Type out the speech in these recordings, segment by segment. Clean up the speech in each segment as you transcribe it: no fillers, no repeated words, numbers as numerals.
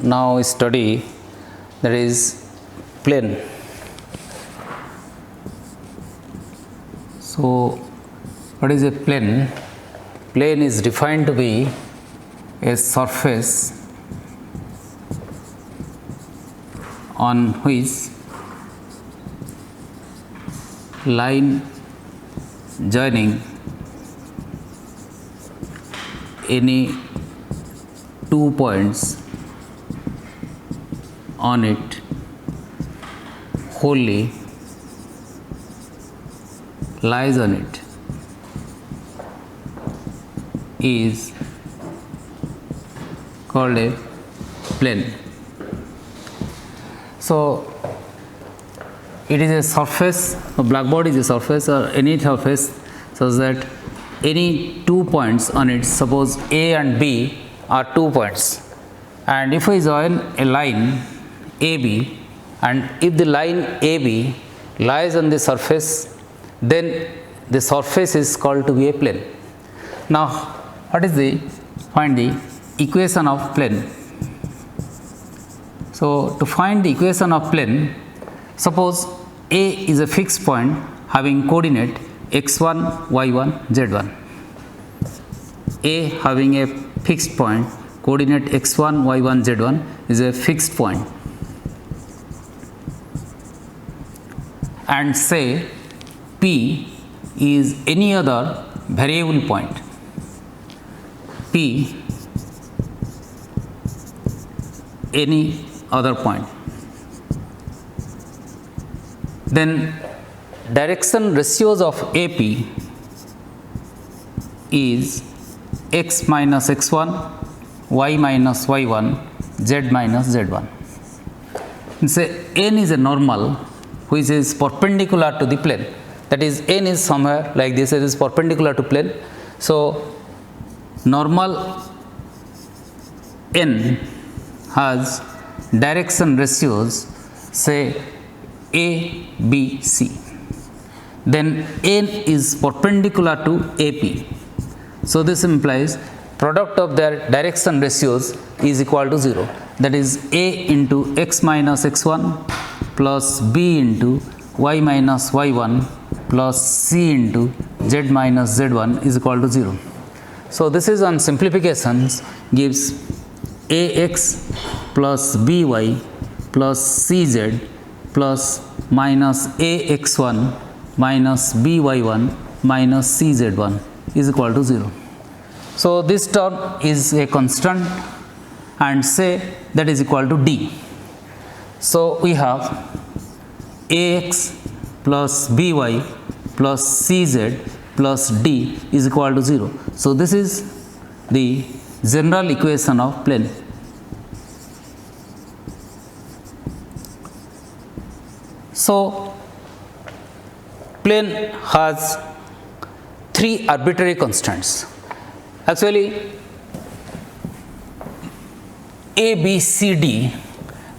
now study, that is plane. So, what is a plane? Plane is defined to be a surface on which line joining any 2 points on it wholly lies on it is called a plane. So, it is a surface, a blackboard is a surface or any surface such that any 2 points on it, suppose A and B are 2 points, and if I join a line AB, and if the line AB lies on the surface, then the surface is called to be a plane. Now, what is find the equation of plane? So, to find the equation of plane, suppose A is a fixed point having coordinate x1, y1, z1. A having a fixed point coordinate x1, y1, z1 is a fixed point, and say P is any other variable point. P any other point. Then direction ratios of AP is x minus x1, y minus y1, z minus z1. Say n is a normal which is perpendicular to the plane, that is n is somewhere like this, it is perpendicular to plane. So, normal n has direction ratios say A, B, C. Then n is perpendicular to AP. So, this implies product of their direction ratios is equal to 0, that is A into x minus x1 plus B into y minus y1 plus C into z minus z1 is equal to 0. So, this is on simplifications gives Ax plus By plus Cz plus minus Ax1 minus By1 minus Cz1 is equal to 0. So, this term is a constant and say that is equal to d. So, we have Ax plus By plus Cz plus d is equal to 0. So, this is the general equation of plane. So, plane has 3 arbitrary constants. Actually, A, B, C, D,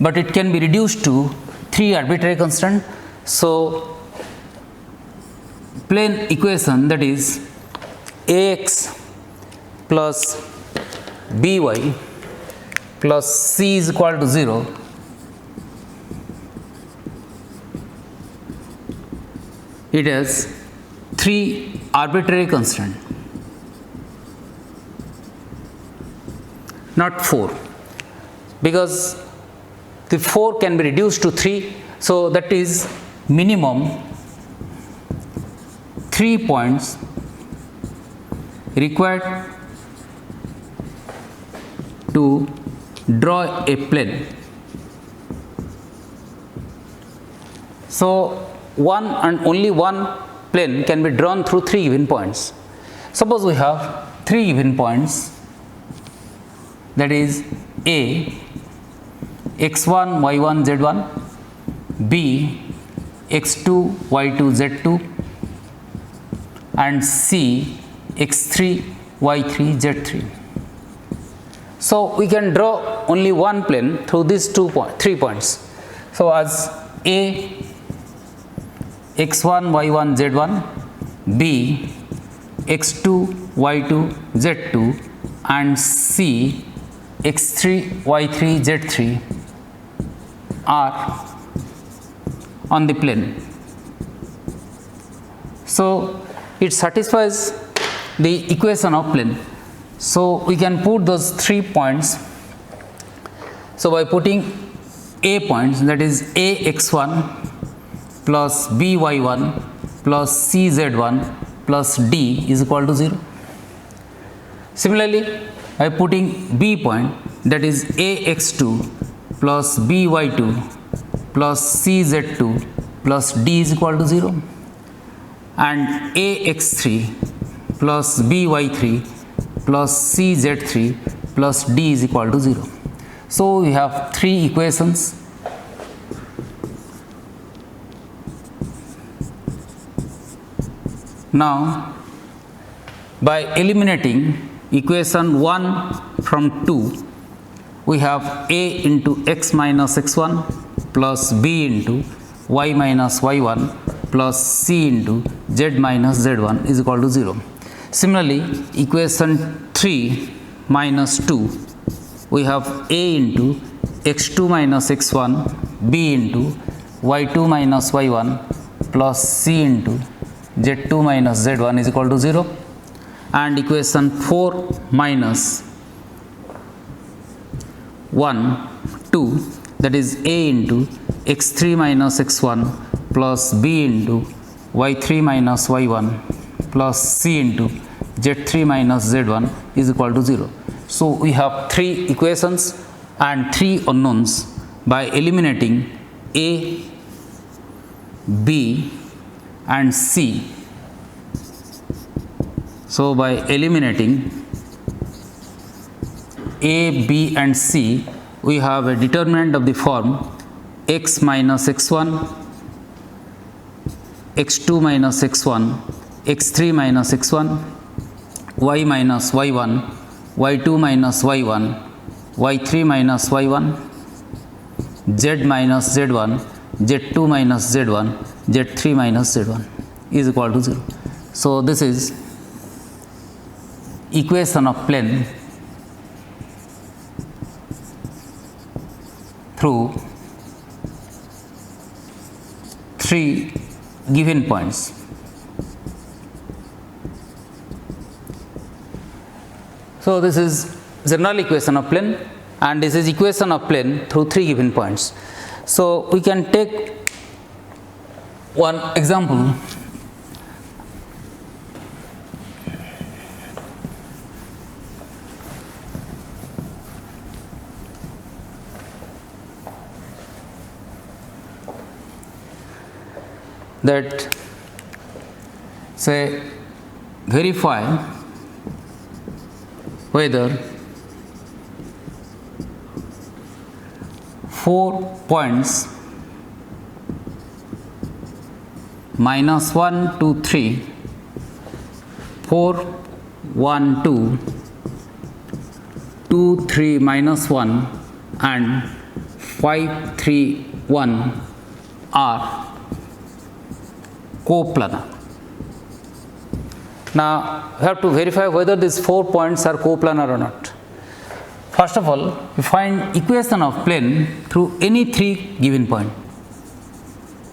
but it can be reduced to 3 arbitrary constants. So, plane equation, that is Ax plus By plus C is equal to 0, it has 3 arbitrary constants, not 4, because the 4 can be reduced to 3. So, that is minimum 3 points required to draw a plane. So, one and only one plane can be drawn through 3 given points. Suppose we have 3 given points, that is A x1, y1, z1, B x2, y2, z2, and C x3, y3, z3. So, we can draw only one plane through these 3 points. So, as A x1, y1, z1, B x2, y2, z2, and C x3, y3, z3 are on the plane. So, it satisfies the equation of plane. So, we can put those 3 points. So, by putting A points, that is A x1 plus B y1 plus C z1 plus D is equal to 0. Similarly, by putting B point, that is A x2 plus B y2 plus C z2 plus D is equal to 0, and A x3 plus B y3 plus C z3 plus D is equal to 0. So, we have 3 equations. Now, by eliminating equation 1 from 2, we have A into x minus x1 plus B into y minus y1 plus C into z minus z1 is equal to 0. Similarly, equation 3 minus 2, we have A into x2 minus x1, B into y2 minus y1 plus C into z2 minus z1 is equal to 0, and equation 4 minus 1, 2, that is A into x3 minus x1 plus B into y3 minus y1 plus C into z3 minus z1 is equal to 0. So, we have 3 equations and 3 unknowns by eliminating A, B and C. So, by eliminating A, B and C, we have a determinant of the form x minus x1, x2 minus x1, x3 minus x1, y minus y1, y2 minus y1, y3 minus y1, z minus z1, z2 minus z1, z3 minus z1 is equal to 0. So, this is equation of plane through 3 given points. So, this is general equation of plane, and this is equation of plane through 3 given points. So, we can take one example. That say verify whether 4 points minus 1, 2, 3, 4, 1, 2, 2, 3, minus 1 and 5, 3, 1 are coplanar. Now, we have to verify whether these 4 points are coplanar or not. First of all, we find equation of plane through any 3 given point.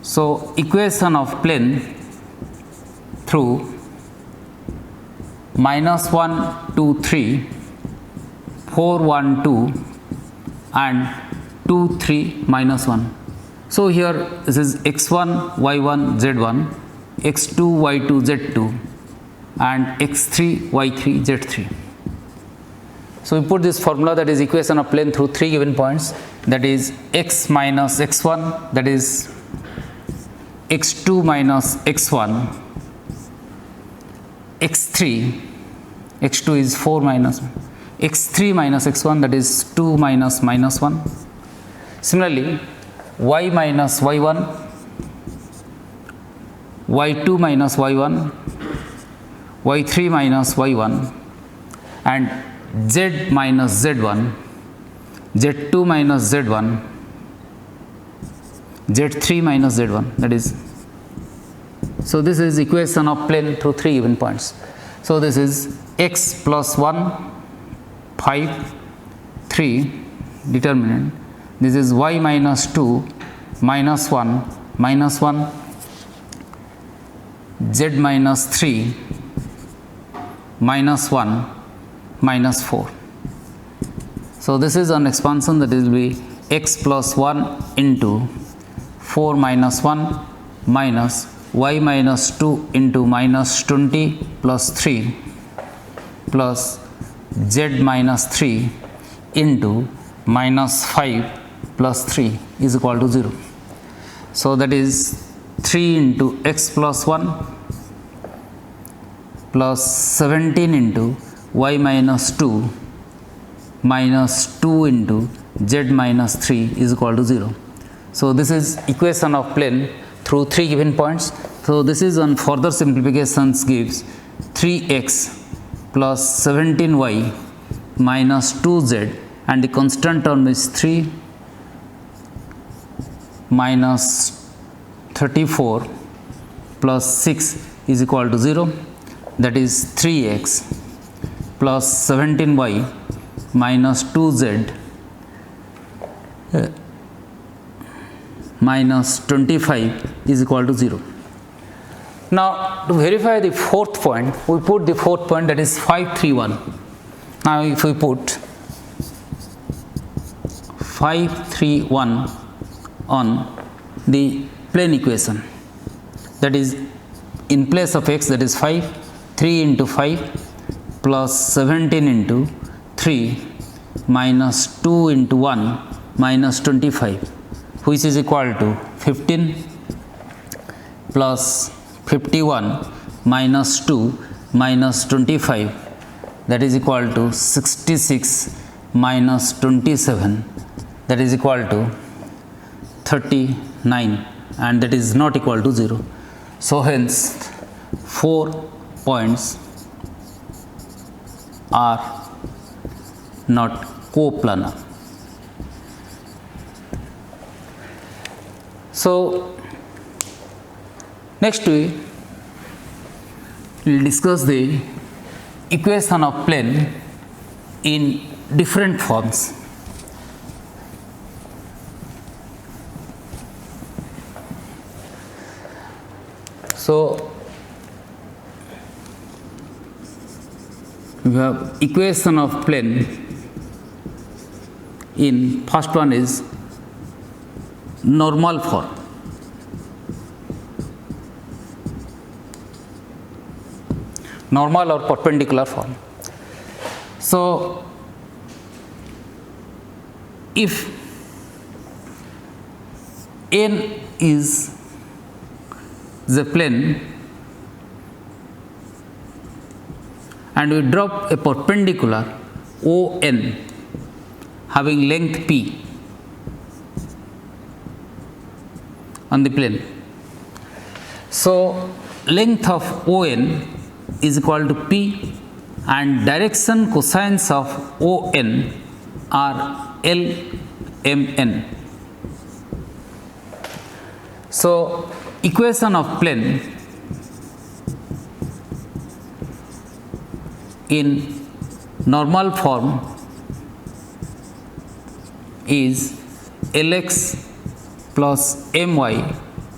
So, equation of plane through minus 1, 2, 3, 4, 1, 2 and 2, 3, minus 1. So, here this is x1, y1, z1, x2, y2, z2 and x3, y3, z3. So, we put this formula, that is equation of plane through 3 given points, that is x minus x1, that is x2 minus x1, x3, x2 is 4 minus 1, x3 minus x1, that is 2 minus minus 1. Similarly, y minus y1, y2 minus y1, y3 minus y1 and z minus z1, z2 minus z1, z3 minus z1, that is. So, this is equation of plane through 3 given points. So, this is x plus 1, 5, 3 determinant, this is y minus 2 minus 1 minus 1, z minus 3 minus 1 minus 4. So, this is an expansion, that will be x plus 1 into 4 minus 1 minus y minus 2 into minus 20 plus 3 plus z minus 3 into minus 5 plus 3 is equal to 0. So, that is 3 into x plus 1 plus 17 into y minus 2 minus 2 into z minus 3 is equal to 0. So, this is equation of plane through 3 given points. So, this is on further simplifications gives 3x plus 17y minus 2z, and the constant term is 3 minus 34 plus 6 is equal to 0, that is 3x plus 17y minus 2z minus 25 is equal to 0. Now, to verify the fourth point, we put the fourth point, that is 5 3 1. Now, if we put 5 3 1 on the plane equation, that is in place of x, that is 5, 3 into 5 plus 17 into 3 minus 2 into 1 minus 25, which is equal to 15 plus 51 minus 2 minus 25, that is equal to 66 minus 27, that is equal to 39, and that is not equal to 0. So, hence 4 points are not coplanar. So, next we will discuss the equation of plane in different forms. So, we have equation of plane in first one is normal form. Normal or perpendicular form. So, if n is the plane and we drop a perpendicular ON having length p on the plane. So, length of ON is equal to p, and direction cosines of ON are L M N. So, equation of plane in normal form is Lx plus My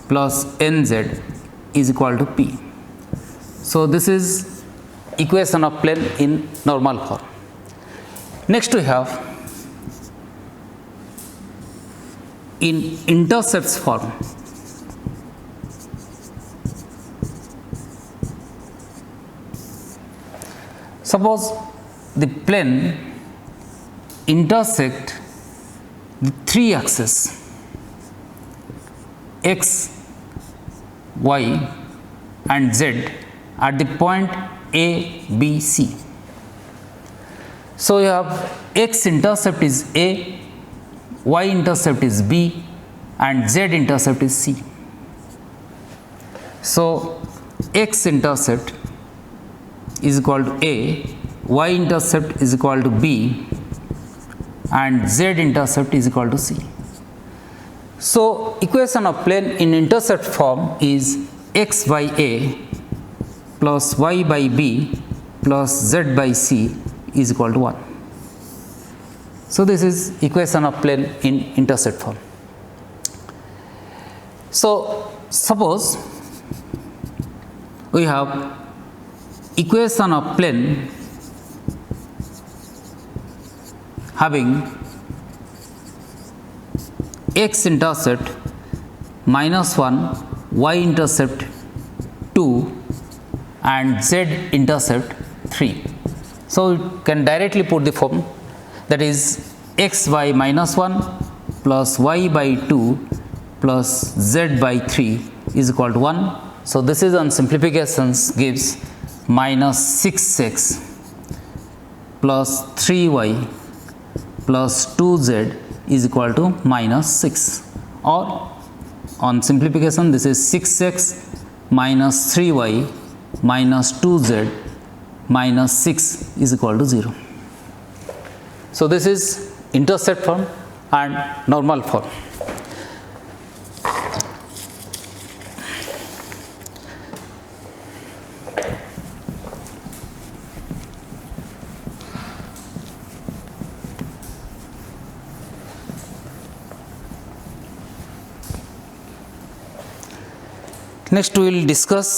plus Nz is equal to p. So, this is equation of plane in normal form. Next we have in intercepts form. Suppose the plane intersect the 3 axes x, y and z at the point A, B, C. So, you have x intercept is A, y intercept is B and z intercept is C. So, x intercept is equal to A, y intercept is equal to B and z intercept is equal to C. So, equation of plane in intercept form is x by A plus y by B plus z by C is equal to 1. So, this is equation of plane in intercept form. So, suppose we have equation of plane having x intercept -1, y intercept 2 and z intercept 3. So, we can directly put the form, that is x by -1 plus y by 2 plus z by 3 is equal to 1. So, this is on simplifications gives minus 6x plus 3y plus 2z is equal to minus 6, or on simplification this is 6x minus 3y minus 2z minus 6 is equal to 0. So, this is intercept form and normal form. Next we will discuss,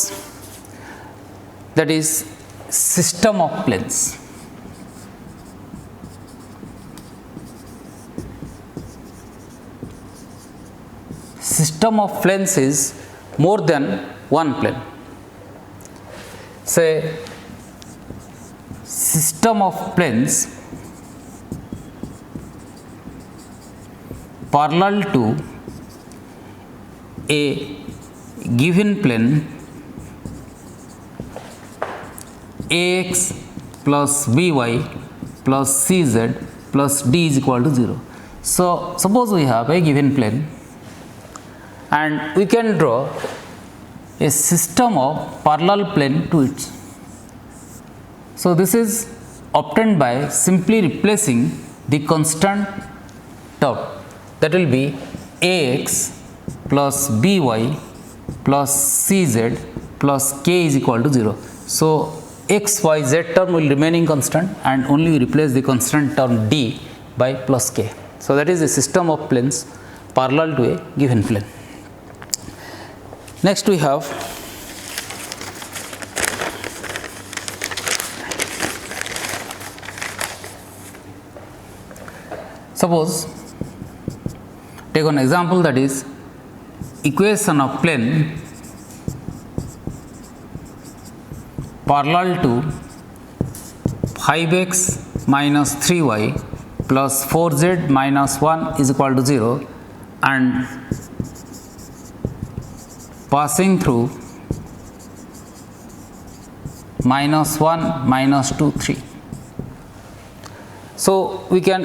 that is system of planes. System of planes is more than one plane. Say system of planes parallel to a given plane ax plus by plus cz plus d is equal to 0. So, suppose we have a given plane and we can draw a system of parallel plane to it. So, this is obtained by simply replacing the constant term, that will be ax plus by plus cz plus k is equal to 0. So, x, y, z term will remaining constant and only we replace the constant term d by plus k. So, that is the system of planes parallel to a given plane. Next we have suppose take an example, that is equation of plane parallel to 5x minus 3y plus 4z minus 1 is equal to 0 and passing through minus 1 minus 2 3. So, we can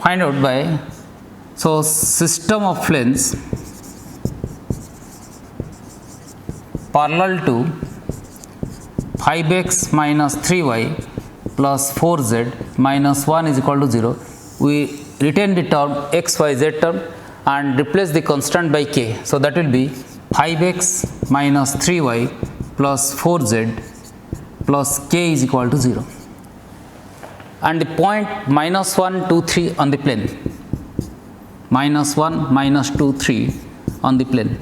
find out by, so system of planes parallel to 5x minus 3y plus 4z minus 1 is equal to 0. We retain the term x, y, z term and replace the constant by k. So, that will be 5x minus 3y plus 4z plus k is equal to 0 and the point minus 1, 2, 3 on the plane, minus 1, minus 2, 3 on the plane.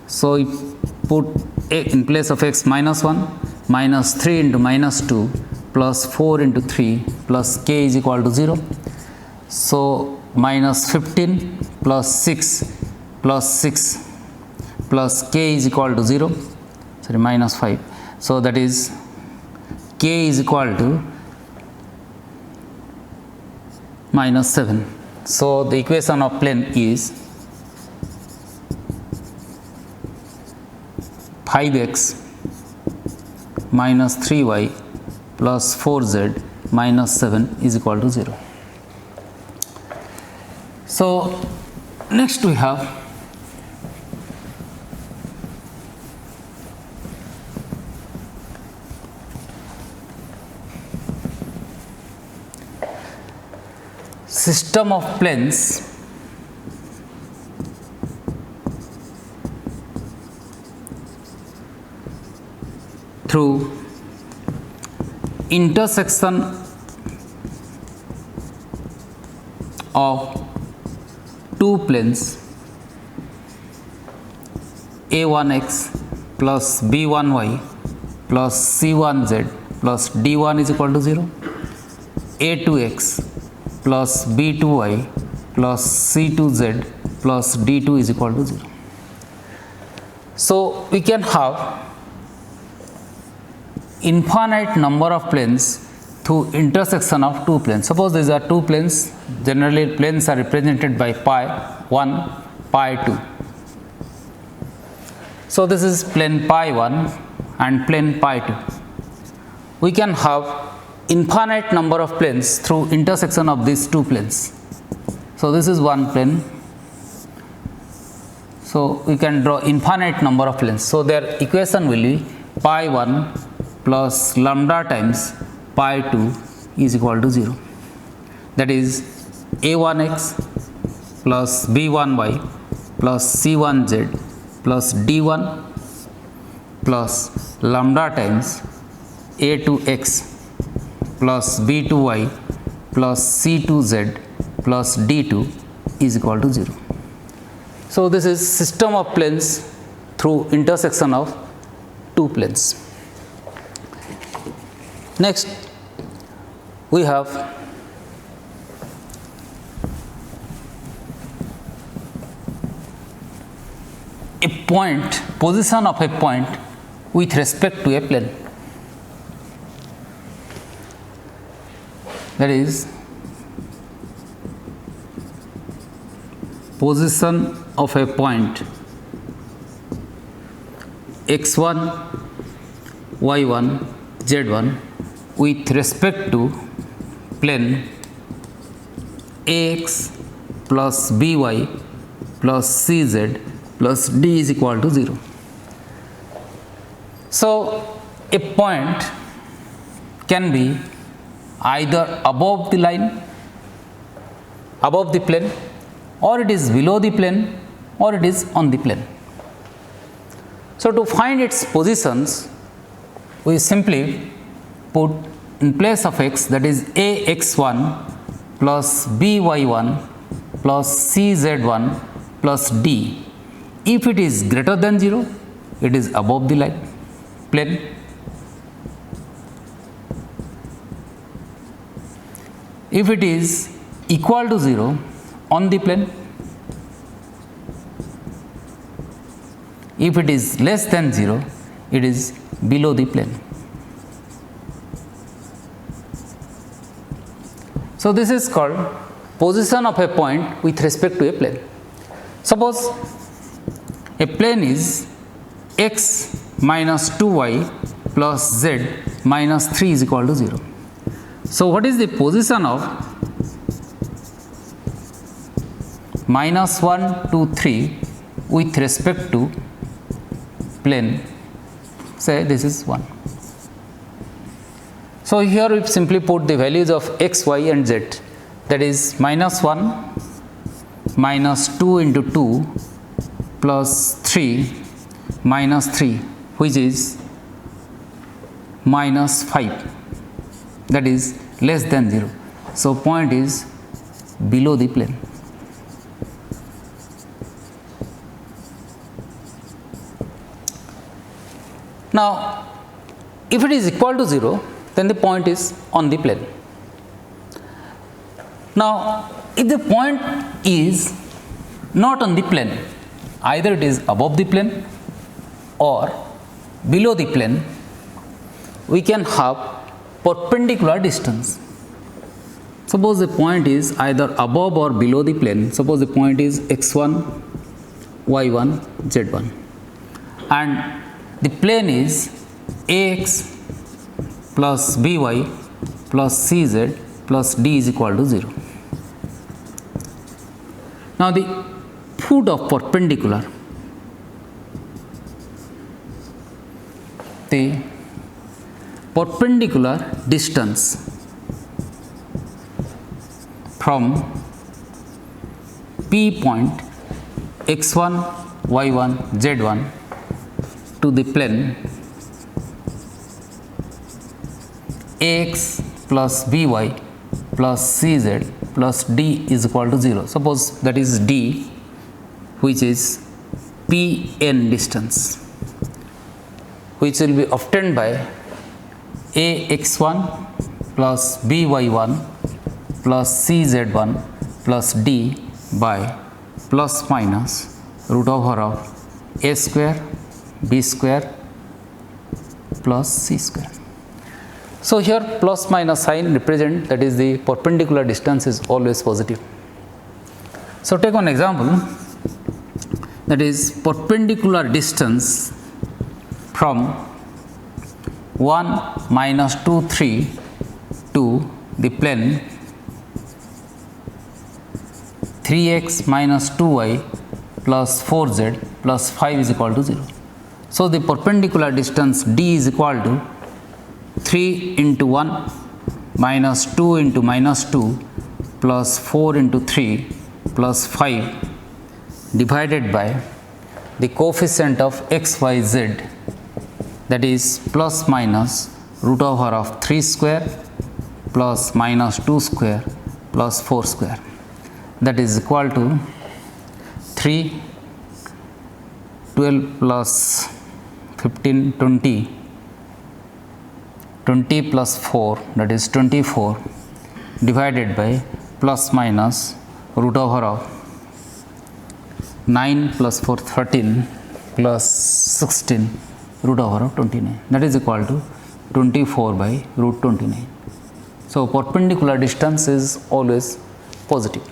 So, we put in place of x minus 1, minus 3 into minus 2 plus 4 into 3 plus k is equal to 0. So, minus 15 plus 6 plus 6 plus k is equal to 0, sorry minus 5. So, that is k is equal to minus 7. So, the equation of plane is 5x minus 3y plus 4z minus 7 is equal to 0. So, next we have system of planes through intersection of two planes a1x plus b1y plus c1z plus d1 is equal to 0, a2x plus b2y plus c2z plus d2 is equal to 0. So, we can have infinite number of planes through intersection of two planes. Suppose these are two planes, generally planes are represented by pi 1, pi 2. So, this is plane pi 1 and plane pi 2. We can have infinite number of planes through intersection of these two planes. So, this is one plane. So, we can draw infinite number of planes. So, their equation will be pi 1 plus lambda times pi 2 is equal to 0. That is a1x plus b1y plus c1z plus d1 plus lambda times a2x plus b2y plus c2z plus d2 is equal to 0. So, this is system of planes through intersection of two planes. Next, we have a point, position of a point with respect to a plane. That is, position of a point x1, y1, z1 with respect to plane ax plus by plus cz plus d is equal to 0. So, a point can be either above the line, above the plane, or it is below the plane, or it is on the plane. So, to find its positions, we simply put in place of x, that is ax1 plus by1 plus cz1 plus d. If it is greater than 0, it is above the line plane. If it is equal to 0, on the plane. If it is less than 0, it is below the plane. So, this is called position of a point with respect to a plane. Suppose a plane is x minus 2y plus z minus 3 is equal to 0. So, what is the position of minus 1, 2, 3 with respect to plane? Say this is 1. So, here we simply put the values of x, y and z, that is minus 1 minus 2 into 2 plus 3 minus 3, which is minus 5, that is less than 0. So, point is below the plane. Now, if it is equal to 0, then the point is on the plane. Now, if the point is not on the plane, either it is above the plane or below the plane, we can have perpendicular distance. Suppose the point is either above or below the plane. Suppose the point is x1, y1, z1, and the plane is ax plus by plus cz plus d is equal to 0. Now, the foot of perpendicular, the perpendicular distance from P point x1, y1, z1 to the plane ax plus by plus cz plus d is equal to 0. Suppose that is d, which is Pn distance, which will be obtained by Ax1 plus By1 plus Cz1 plus d by plus minus root over of a square b square plus c square. So here plus minus sign represent, that is the perpendicular distance is always positive. So take one example, that is perpendicular distance from 1 minus 2 3 to the plane 3x minus 2y plus 4z plus 5 is equal to 0. So the perpendicular distance d is equal to 3 into 1 minus 2 into minus 2 plus 4 into 3 plus 5 divided by the coefficient of x, y, z, that is plus minus root over of 3 square plus minus 2 square plus 4 square, that is equal to 3, 12 plus 15, 20, 20 plus 4, that is 24, divided by plus minus root over of 9 plus 4, 13 plus 16 root over of 29, that is equal to 24 by root 29. So perpendicular distance is always positive.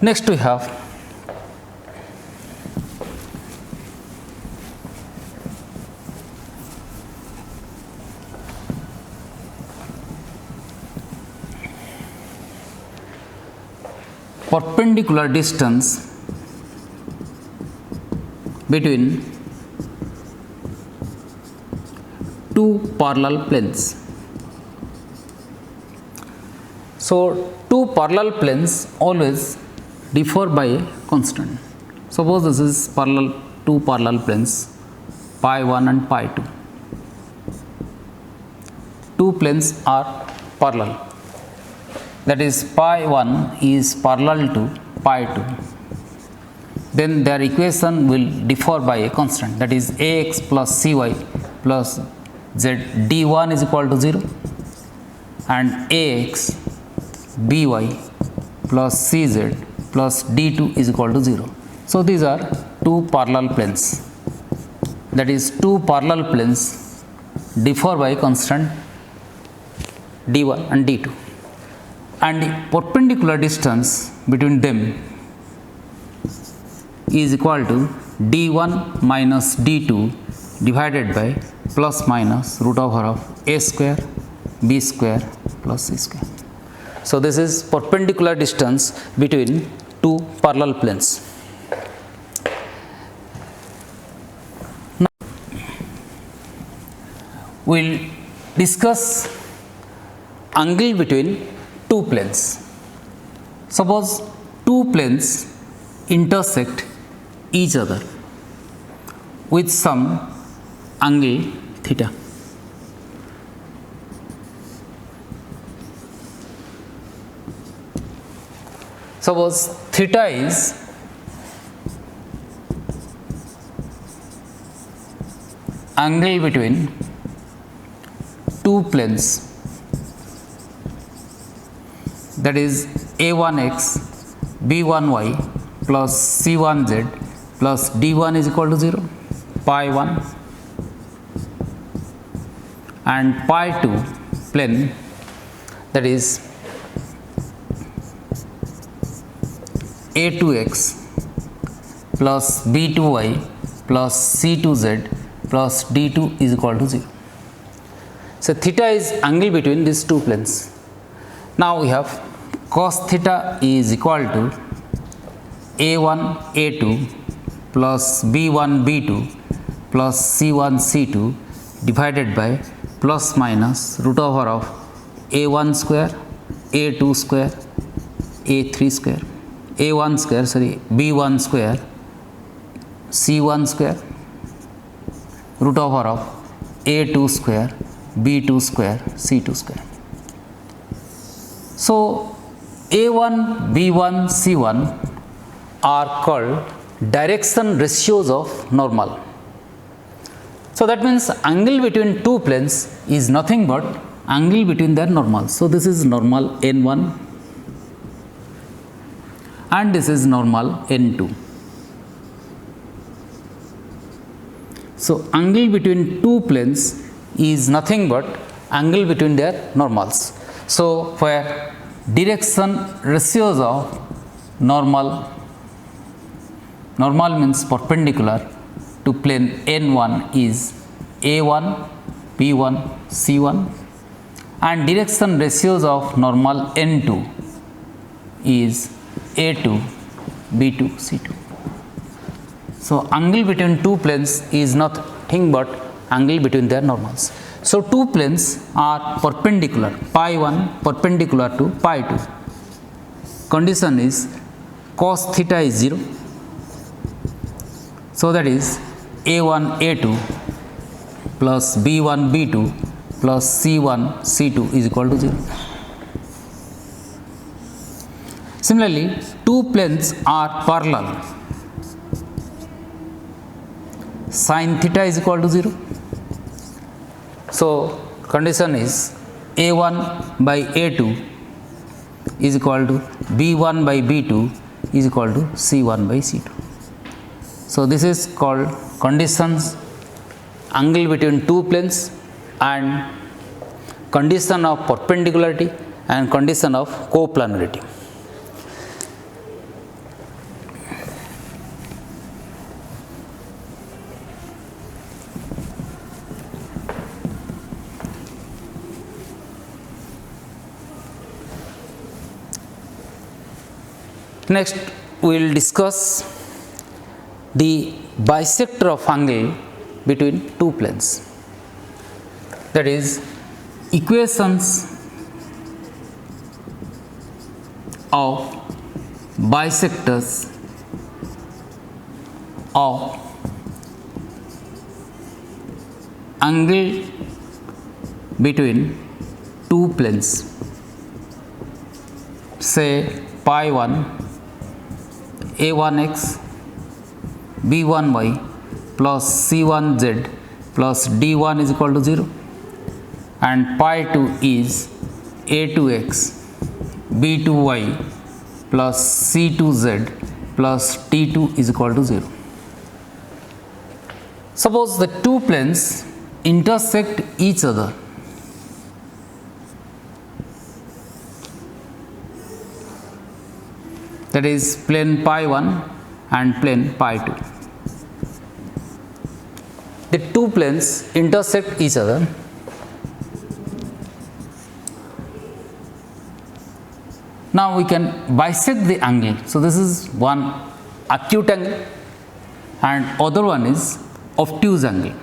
Next we have perpendicular distance between two parallel planes. So two parallel planes always differ by a constant. Suppose this is two parallel planes, pi 1 and pi 2. Two planes are parallel, that is pi 1 is parallel to pi 2. Then their equation will differ by a constant, that is ax plus cy plus z, d1 is equal to 0 and ax by plus cz plus d2 is equal to 0. So these are two parallel planes, that is two parallel planes differ by constant d1 and d2, and the perpendicular distance between them is equal to d1 minus d2 divided by plus minus root over of a square b square plus c square. So this is perpendicular distance between two parallel planes. Now we'll discuss angle between two planes. Suppose two planes intersect each other with some angle theta. Suppose theta is angle between two planes, that is a1x b1y plus c1z plus d1 is equal to 0, pi 1, and pi 2 plane, that is a2x plus b2y plus c2z plus d2 is equal to 0. So theta is angle between these two planes. Now we have cos theta is equal to a1 a2 plus b1 b2 plus c1 c2 divided by plus minus root over of a1 square a2 square a3 square a1 square b1 square c1 square root over of a2 square b2 square c2 square. So, A1, B1, C1 are called direction ratios of normal. So, that means angle between two planes is nothing but angle between their normals. So, this is normal N1 and this is normal N2. So, angle between two planes is nothing but angle between their normals. So, where direction ratios of normal means perpendicular to plane N1 is A1, B1, C1 and direction ratios of normal N2 is A2, B2, C2. So, angle between two planes is nothing but angle between their normals. So, two planes are perpendicular, pi 1 perpendicular to pi 2. Condition is cos theta is 0. So, that is A1 A2 plus B1 B2 plus C1 C2 is equal to 0. Similarly, two planes are parallel. Sin theta is equal to 0. So, condition is A1 by A2 is equal to B1 by B2 is equal to C1 by C2. So, this is called conditions angle between two planes and condition of perpendicularity and condition of coplanarity. Next, we will discuss the bisector of angle between two planes, that is equations of bisectors of angle between two planes, say pi 1 A1x B1y plus C1z plus D1 is equal to 0 and pi 2 is A2x B2y plus C2z plus T2 is equal to 0. Suppose the two planes intersect each other. That is plane pi 1 and plane pi 2. The two planes intersect each other. Now, we can bisect the angle. So, this is one acute angle and other one is obtuse angle.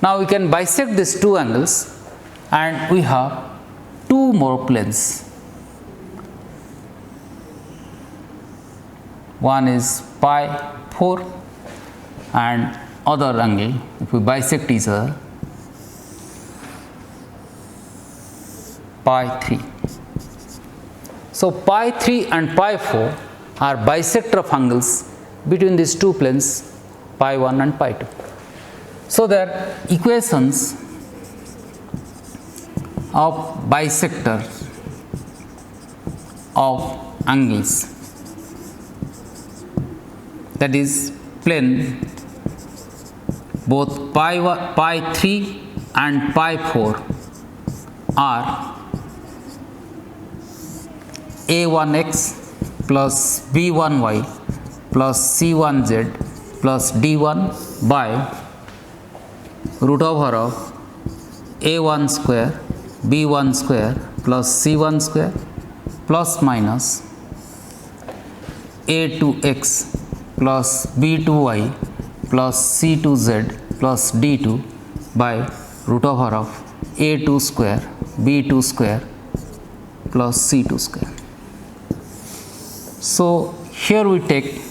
Now, we can bisect these two angles and we have two more planes. One is pi 4 and other angle, if we bisect each other, pi 3. So, pi 3 and pi 4 are bisector of angles between these two planes pi 1 and pi 2. So, their equations of bisector of angles, that is plane both pi 3 and pi 4 are A1x plus B1y plus C1z plus D1 by root over of A1 square B1 square plus C1 square plus minus A2x plus B2y plus C2z plus D2 by root over of A2 square B2 square plus C2 square. So, here we take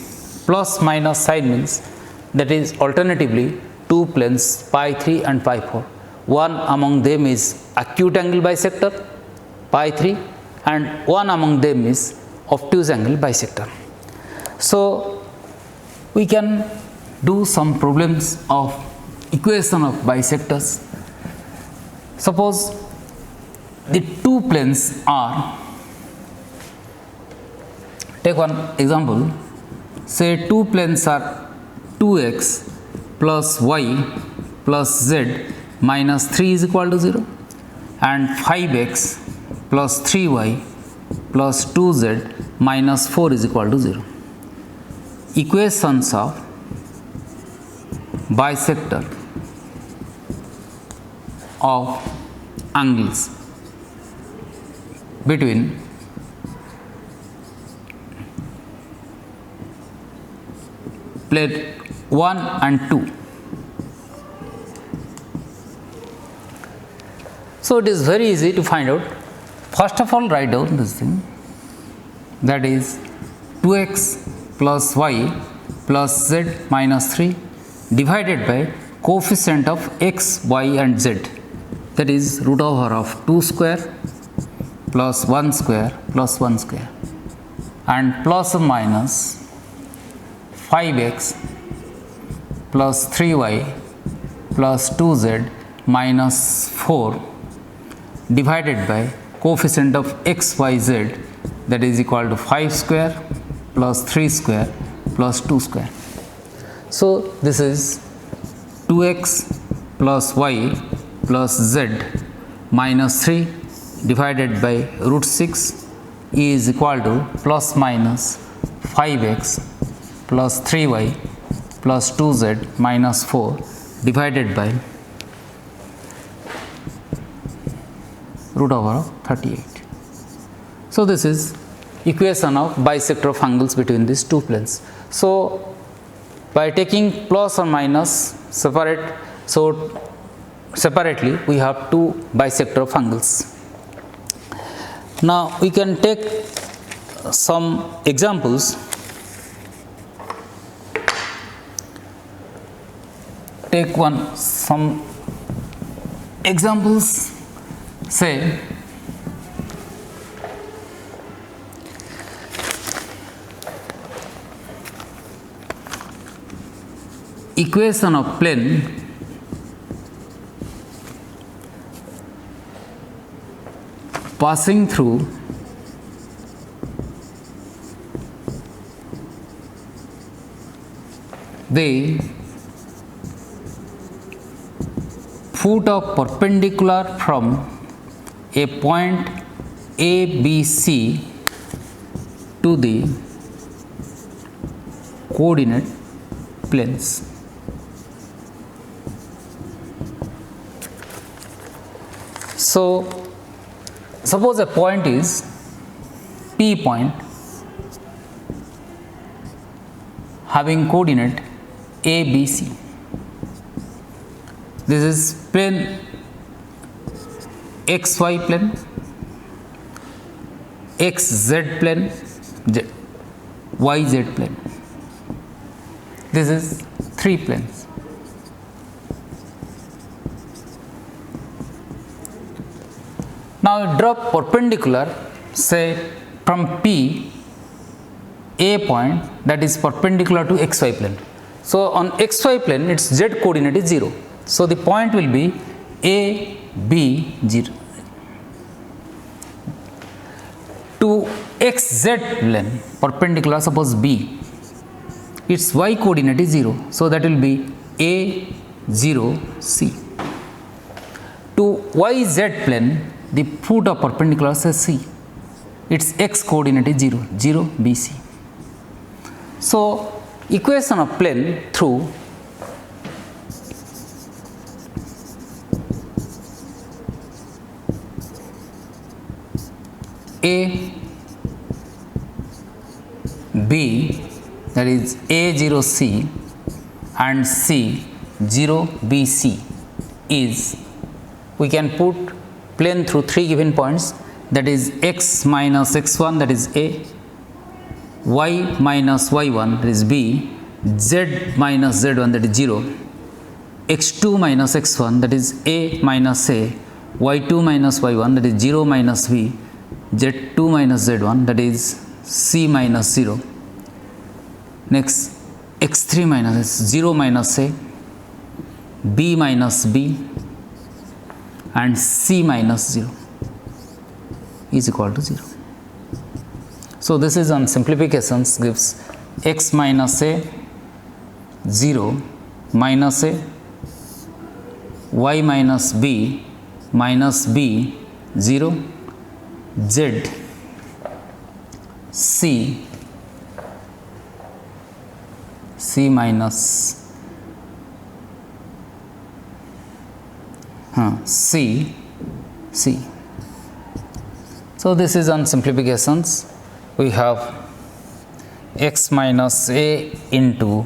plus minus sign, means that is alternatively two planes pi 3 and pi 4. one among them is acute angle bisector pi 3 and one among them is obtuse angle bisector. So, we can do some problems of equation of bisectors. Suppose the two planes are, take one example, say two planes are 2x plus y plus z minus 3 is equal to 0 and 5x plus 3y plus 2z minus 4 is equal to 0. Equations of bisector of angles between plane 1 and 2. So, it is very easy to find out. First of all, write down this thing, that is 2x plus y plus z minus 3 divided by coefficient of x, y and z, that is root over of 2 square plus 1 square plus 1 square and plus or minus 5x plus 3y plus 2z minus 4 divided by coefficient of x, y, z, that is equal to 5 square plus 3 square plus 2 square. So, this is 2x plus y plus z minus 3 divided by root 6 is equal to plus minus 5x plus 3y plus 2z minus 4 divided by root over 38. So, this is equation of bisector of angles between these two planes. So, by taking plus or minus separately we have two bisector of angles. Now, we can take some examples. Take some examples, say equation of plane passing through the foot of perpendicular from a point A B C to the coordinate planes. So, suppose a point is P point having coordinate A B C. This is plane XY plane, XZ plane, YZ plane. This is 3 planes. Now, draw perpendicular, say from P, a point that is perpendicular to XY plane. So, on XY plane its Z coordinate is 0. So, the point will be A, B, 0. To XZ plane perpendicular, suppose B, its Y coordinate is 0. So, that will be A, 0, C. To YZ plane, the foot of perpendicular says C, its X coordinate is 0, 0, B, C. So, equation of plane through A, B, that is A 0 C and C 0 B C is, we can put plane through 3 given points, that is x minus x1, that is A, y minus y1, that is B, z minus z1, that is 0, x2 minus x1, that is a minus a, y2 minus y1, that is 0 minus v, z2 minus z1, that is c minus 0. Next x3 minus 0 minus a, b minus b, and c minus 0 is equal to 0. So this is on simplifications gives x minus a 0 minus a, y minus b 0, z c minus c. So this is on simplifications. We have x minus a into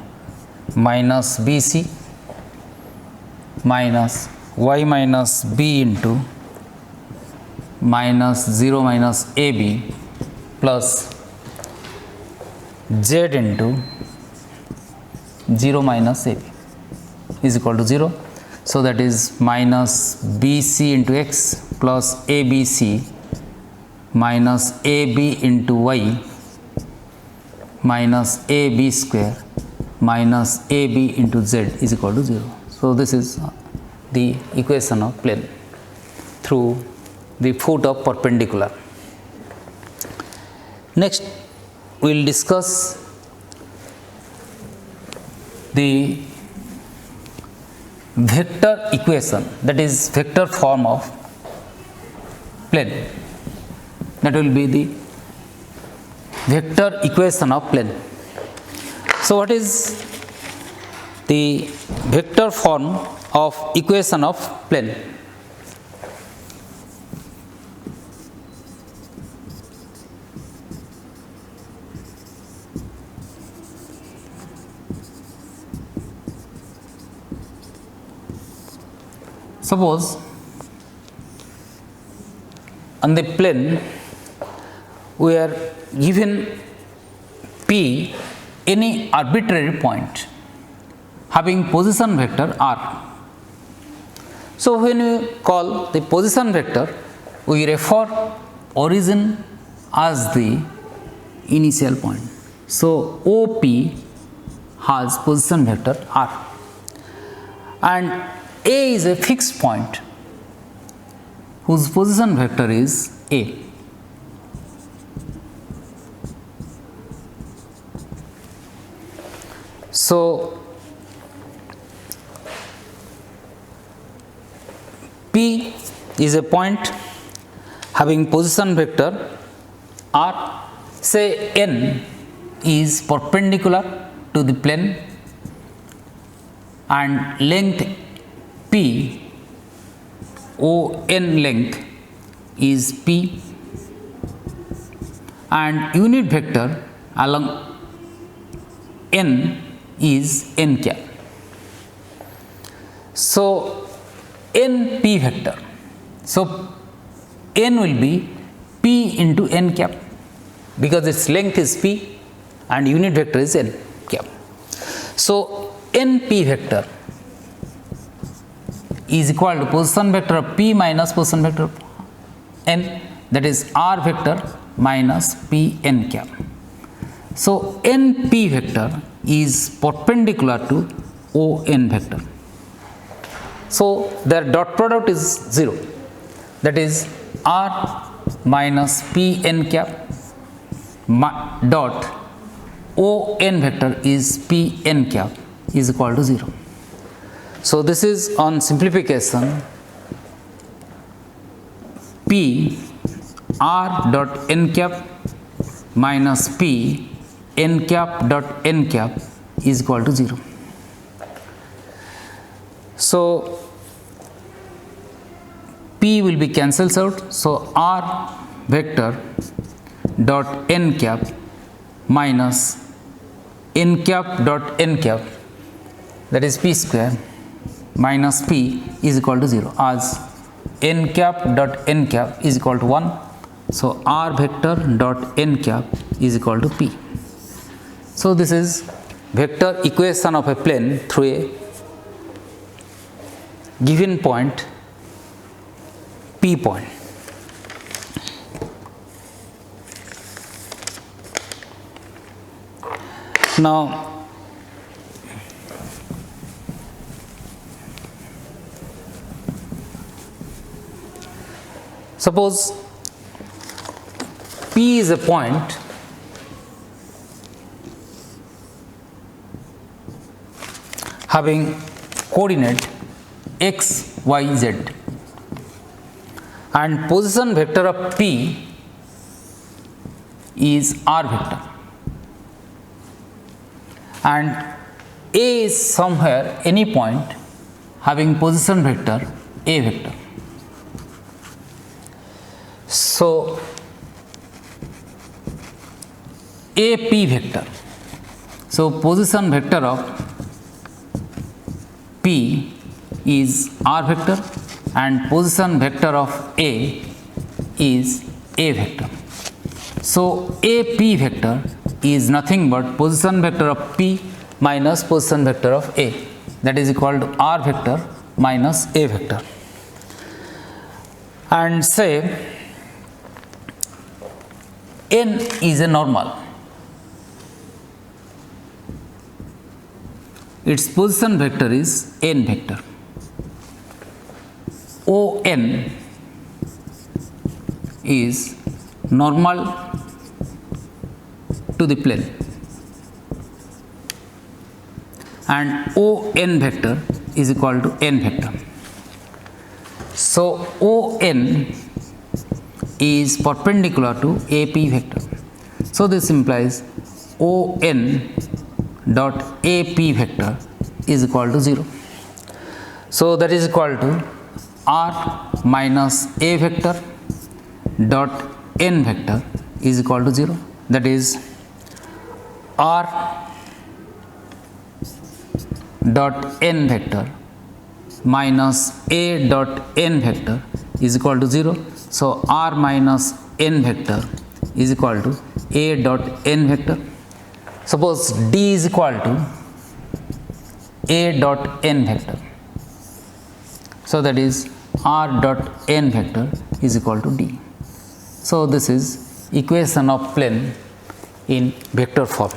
minus bc minus y minus b into minus 0 minus ab plus z into 0 minus ab is equal to 0. So that is minus bc into x plus abc minus ab into y minus ab square minus ab into z is equal to 0. So this is the equation of plane through the foot of perpendicular. Next we will discuss the vector equation, that is vector form of plane. That will be the vector equation of plane. So what is the vector form of equation of plane? Suppose on the plane we are given P any arbitrary point having position vector r. So when we call the position vector, we refer origin as the initial point. So OP has position vector r, and A is a fixed point whose position vector is A. So P is a point having position vector r. Say n is perpendicular to the plane and length P, ON length is P, and unit vector along n is n cap. So NP vector. So n will be P into n cap because its length is P and unit vector is n cap. So NP vector is equal to position vector of P minus position vector of n, that is r vector minus P n cap. So NP vector is perpendicular to ON vector. So their dot product is 0, that is r minus P n cap dot ON vector is P n cap is equal to 0. So this is on simplification P r dot n cap minus P n cap dot n cap is equal to 0. So P will be cancelled out. So r vector dot n cap minus n cap dot n cap, that is P square minus P is equal to 0, as n cap dot n cap is equal to 1. So r vector dot n cap is equal to P. So this is vector equation of a plane through a given point P point. Now, suppose P is a point having coordinate x, y, z, and position vector of P is r vector, and A is somewhere any point having position vector A vector. So, AP vector. So, position vector of P is r vector and position vector of A is A vector. So, AP vector is nothing but position vector of P minus position vector of A, that is equal to r vector minus A vector. And say N is a normal, its position vector is N vector. ON is normal to the plane and ON vector is equal to N vector. So, ON is perpendicular to AP vector. So, this implies ON dot AP vector is equal to 0. So, that is equal to r minus A vector dot N vector is equal to 0, that is r dot N vector minus A dot N vector is equal to 0. So, r minus N vector is equal to A dot N vector. Suppose D is equal to A dot N vector. So, that is r dot N vector is equal to D. So, this is equation of plane in vector form.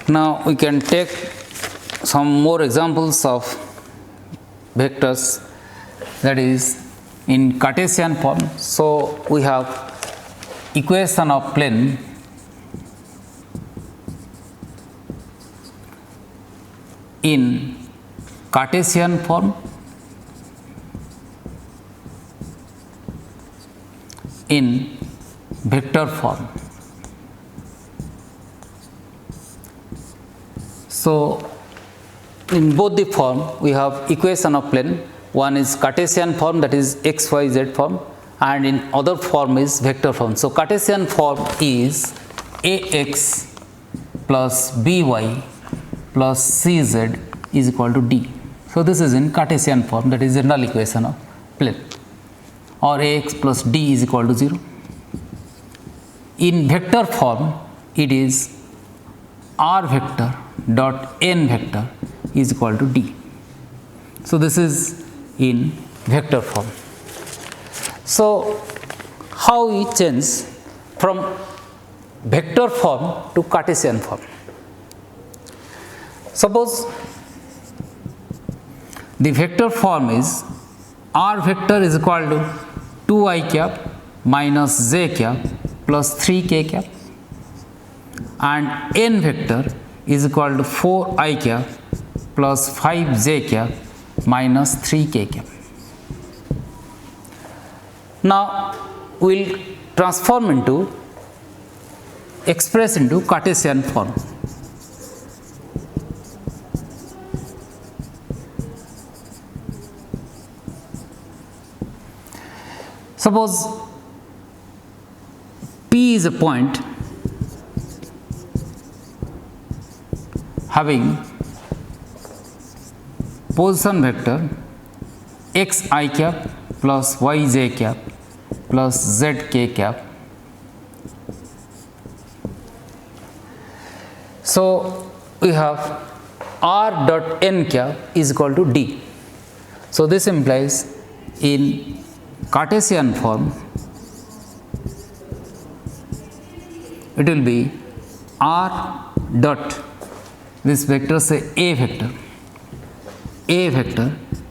Now, we can take some more examples of vectors, that is in Cartesian form. So, we have equation of plane in Cartesian form, in vector form. So, in both the form we have equation of plane, one is Cartesian form, that is x, y, z form, and in other form is vector form. So, Cartesian form is Ax plus By plus Cz is equal to D. So, this is in Cartesian form, that is general equation of plane, or Ax plus D is equal to 0. In vector form it is r vector dot N vector is equal to D. So, this is in vector form. So, how we change from vector form to Cartesian form? Suppose the vector form is r vector is equal to 2i cap minus j cap plus 3k cap, and N vector is equal to 4i cap plus 5j cap minus 3k cap. Now, we will transform into, express into Cartesian form. Suppose P is a point having position vector xi cap plus yj cap plus zk cap. So we have r dot n cap is equal to d. So this implies in Cartesian form it will be r dot this vector, say a vector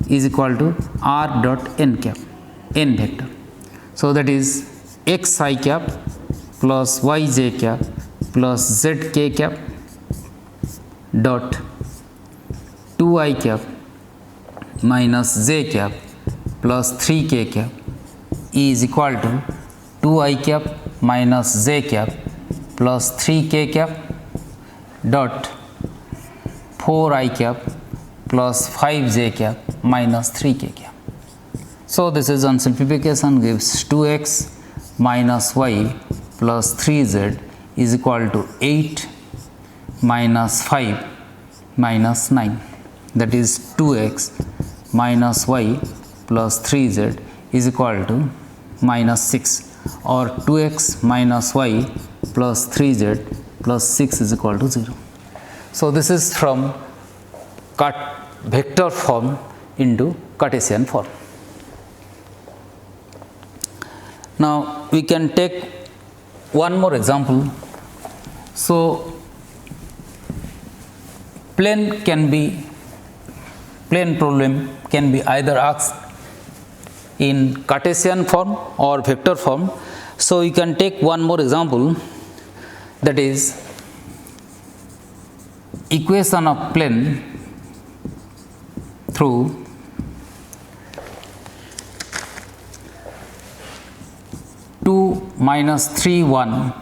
is equal to r dot n cap, n vector. So that is xi cap plus yj cap plus zk cap dot 2i cap minus j cap plus 3k cap is equal to 2i cap minus j cap plus 3k cap dot 4i cap plus 5j cap minus 3k cap. So this is on simplification gives 2x minus y plus 3z is equal to 8 minus 5 minus 9, that is 2x minus y plus 3z is equal to minus 6, or 2x minus y plus 3z plus 6 is equal to 0. So this is from vector form into Cartesian form. Now we can take one more example. So plane problem can be either asked in Cartesian form or vector form. So you can take one more example, that is equation of plane through two minus 3 1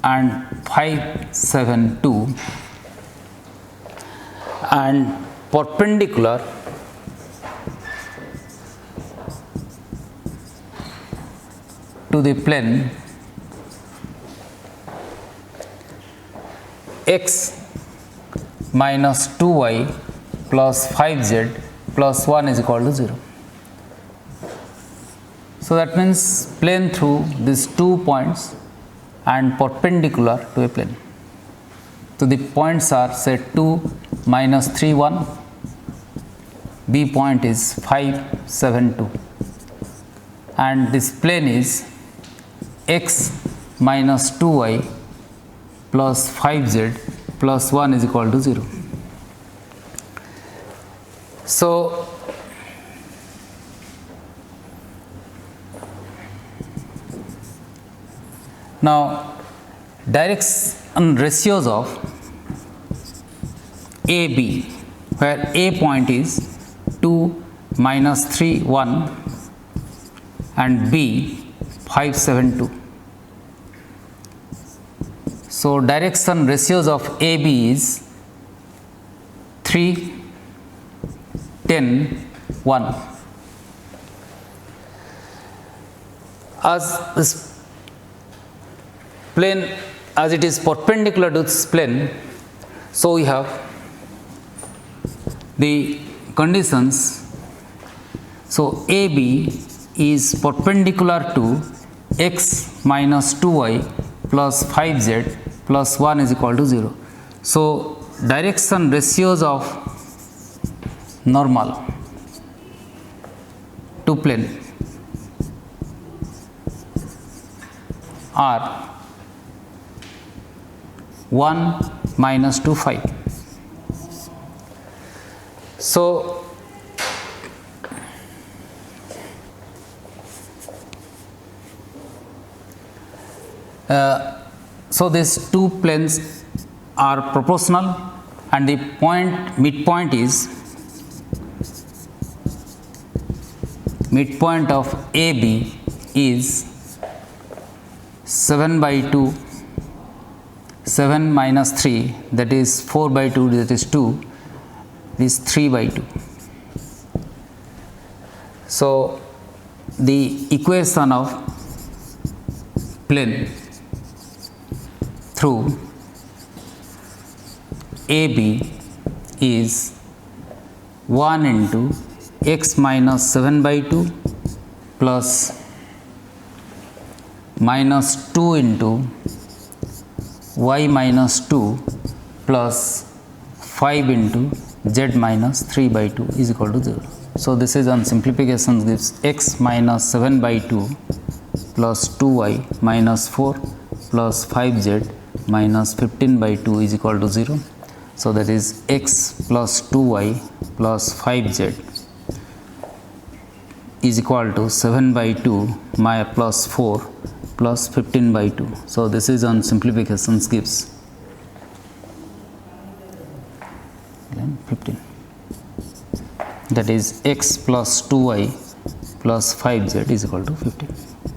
and 5 7 2 and perpendicular to the plane x minus 2y plus 5z plus 1 is equal to 0. So that means plane through these 2 points and perpendicular to a plane. So the points are, say, 2 minus 3 1, B point is 5 7 2, and this plane is x minus 2y plus 5z plus 1 is equal to 0. So now direction ratios of AB, where A point is 2 minus 3 1 and B 5 7 2. So direction ratios of AB is 3 10 1. As this plane, as it is perpendicular to this plane, so we have the conditions. So AB is perpendicular to x minus 2y plus 5z plus 1 is equal to 0. So direction ratios of normal to plane are 1 minus 2 5. So these two planes are proportional, and the midpoint of AB is 7 by 2, 7 minus 3, that is 4 by 2, that is 2, is 3 by 2. So the equation of plane through AB is 1 into x minus 7 by 2 plus minus 2 into y minus 2 plus 5 into z minus 3 by 2 is equal to 0. So, this is on simplification gives x minus 7 by 2 plus 2y minus 4 plus 5z minus 15 by 2 is equal to 0. So, that is x plus 2y plus 5z is equal to 7 by 2 plus 4 plus 15 by 2. So, this is on simplification gives 15, that is x plus 2y plus 5z is equal to 15.